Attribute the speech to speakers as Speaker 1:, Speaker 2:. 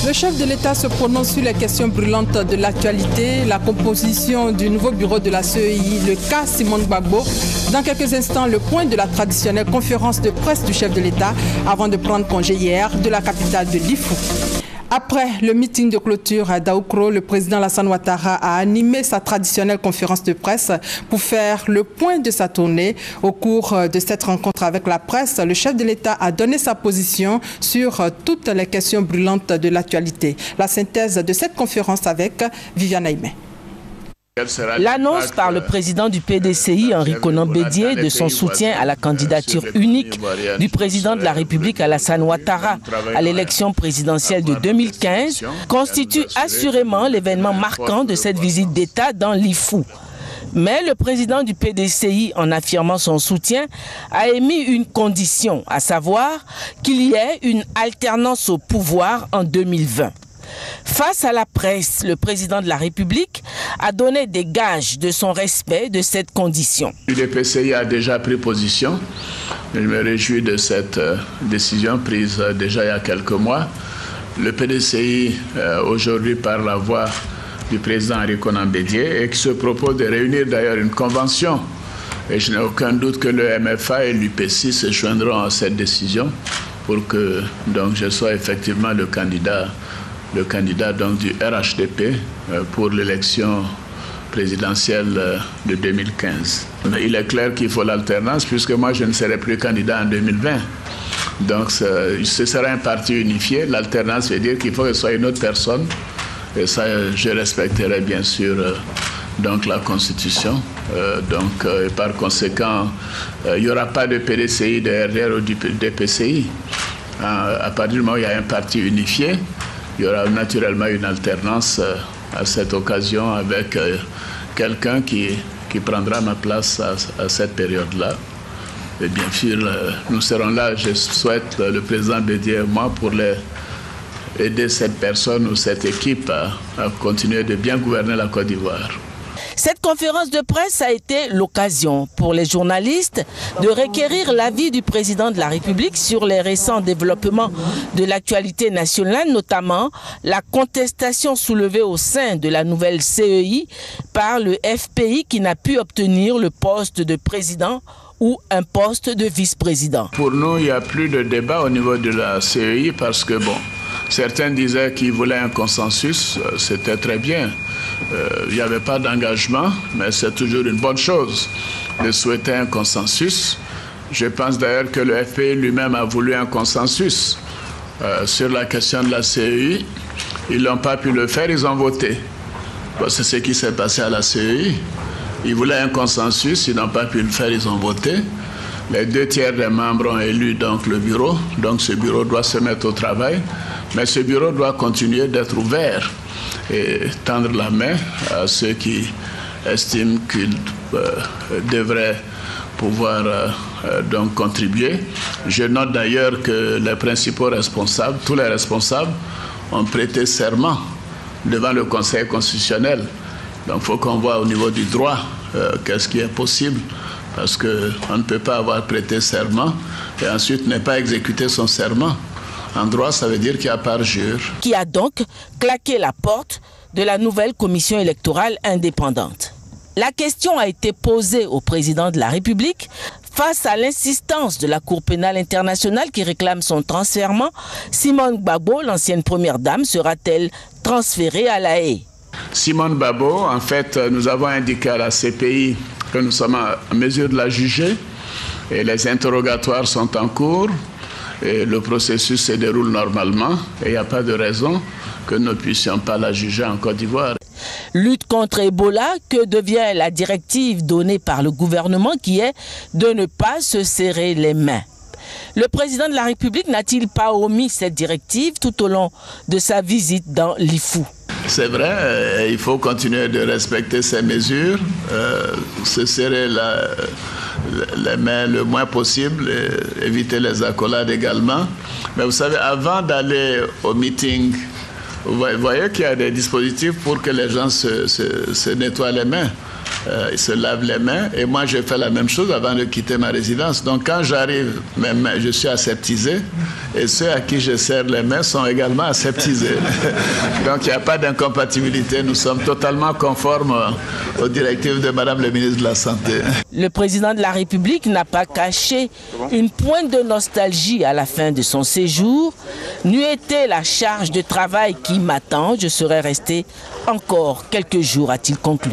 Speaker 1: Le chef de l'État se prononce sur les questions brûlantes de l'actualité, la composition du nouveau bureau de la CEI, le cas Simone Gbagbo. Dans quelques instants, le point de la traditionnelle conférence de presse du chef de l'État avant de prendre congé hier de la capitale de l'Ifou. Après le meeting de clôture à Daoukro, le président Alassane Ouattara a animé sa traditionnelle conférence de presse pour faire le point de sa tournée. Au cours de cette rencontre avec la presse, le chef de l'État a donné sa position sur toutes les questions brûlantes de l'actualité. La synthèse de cette conférence avec Viviane Aimé.
Speaker 2: L'annonce par le président du PDCI, Henri Konan Bédié, de son soutien à la candidature unique du président de la République Alassane Ouattara à l'élection présidentielle de 2015 constitue assurément l'événement marquant de cette visite d'État dans l'Ifou. Mais le président du PDCI, en affirmant son soutien, a émis une condition, à savoir qu'il y ait une alternance au pouvoir en 2020. Face à la presse, le président de la République a donné des gages de son respect de cette condition.
Speaker 3: Le PCI a déjà pris position. Je me réjouis de cette décision prise déjà il y a quelques mois. Le PDCI, aujourd'hui, par la voix du président Henri Konan Bédié, et qui se propose de réunir d'ailleurs une convention. Et je n'ai aucun doute que le MFA et l'UPC se joindront à cette décision pour que donc, je sois effectivement le candidat donc, du RHDP pour l'élection présidentielle de 2015. Il est clair qu'il faut l'alternance puisque moi je ne serai plus candidat en 2020. Donc ce sera un parti unifié. L'alternance veut dire qu'il faut que ce soit une autre personne. Et ça, je respecterai bien sûr donc, la Constitution. Et par conséquent, il n'y aura pas de PDCI, de RDR ou de PCI. À partir du moment où il y a un parti unifié, il y aura naturellement une alternance à cette occasion avec quelqu'un qui prendra ma place à cette période-là. Et bien sûr, nous serons là, je souhaite le président Bédié et moi pour aider cette personne ou cette équipe à continuer de bien gouverner la Côte d'Ivoire.
Speaker 2: Cette conférence de presse a été l'occasion pour les journalistes de requérir l'avis du président de la République sur les récents développements de l'actualité nationale, notamment la contestation soulevée au sein de la nouvelle CEI par le FPI qui n'a pu obtenir le poste de président ou un poste de vice-président.
Speaker 3: Pour nous, il n'y a plus de débat au niveau de la CEI parce que, bon, certains disaient qu'ils voulaient un consensus, c'était très bien. Il n'y avait pas d'engagement, mais c'est toujours une bonne chose de souhaiter un consensus. Je pense d'ailleurs que le FPI lui-même a voulu un consensus sur la question de la CEI. Ils n'ont pas pu le faire, ils ont voté. Bon, c'est ce qui s'est passé à la CEI. Ils voulaient un consensus, ils n'ont pas pu le faire, ils ont voté. Les 2/3 des membres ont élu donc, le bureau, donc ce bureau doit se mettre au travail, mais ce bureau doit continuer d'être ouvert et tendre la main à ceux qui estiment qu'ils devraient pouvoir donc contribuer. Je note d'ailleurs que les principaux responsables, tous les responsables, ont prêté serment devant le Conseil constitutionnel. Donc il faut qu'on voit au niveau du droit qu'est-ce qui est possible. Parce qu'on ne peut pas avoir prêté serment et ensuite ne pas exécuter son serment. En droit, ça veut dire qu'il y a parjure.
Speaker 2: Qui a donc claqué la porte de la nouvelle commission électorale indépendante. La question a été posée au président de la République face à l'insistance de la Cour pénale internationale qui réclame son transfèrement. Simone Gbagbo, l'ancienne première dame, sera-t-elle transférée à La Haye?
Speaker 3: Simone Gbagbo, en fait, nous avons indiqué à la CPI que nous sommes en mesure de la juger et les interrogatoires sont en cours et le processus se déroule normalement et il n'y a pas de raison que nous ne puissions pas la juger en Côte d'Ivoire.
Speaker 2: Lutte contre Ebola, que devient la directive donnée par le gouvernement qui est de ne pas se serrer les mains? Le président de la République n'a-t-il pas omis cette directive tout au long de sa visite dans l'Ifou?
Speaker 3: C'est vrai, il faut continuer de respecter ces mesures, se serrer les mains le moins possible, et éviter les accolades également. Mais vous savez, avant d'aller au meeting, vous voyez qu'il y a des dispositifs pour que les gens se nettoient les mains. ils se lavent les mains. Et moi, j'ai fait la même chose avant de quitter ma résidence. Donc, quand j'arrive, mes mains, je suis aseptisé. Et ceux à qui je serre les mains sont également aseptisés. Donc, il n'y a pas d'incompatibilité. Nous sommes totalement conformes aux directives de Madame le ministre de la Santé.
Speaker 2: Le président de la République n'a pas caché une pointe de nostalgie à la fin de son séjour. N'eût été la charge de travail qui m'attend, je serais resté encore quelques jours, a-t-il conclu.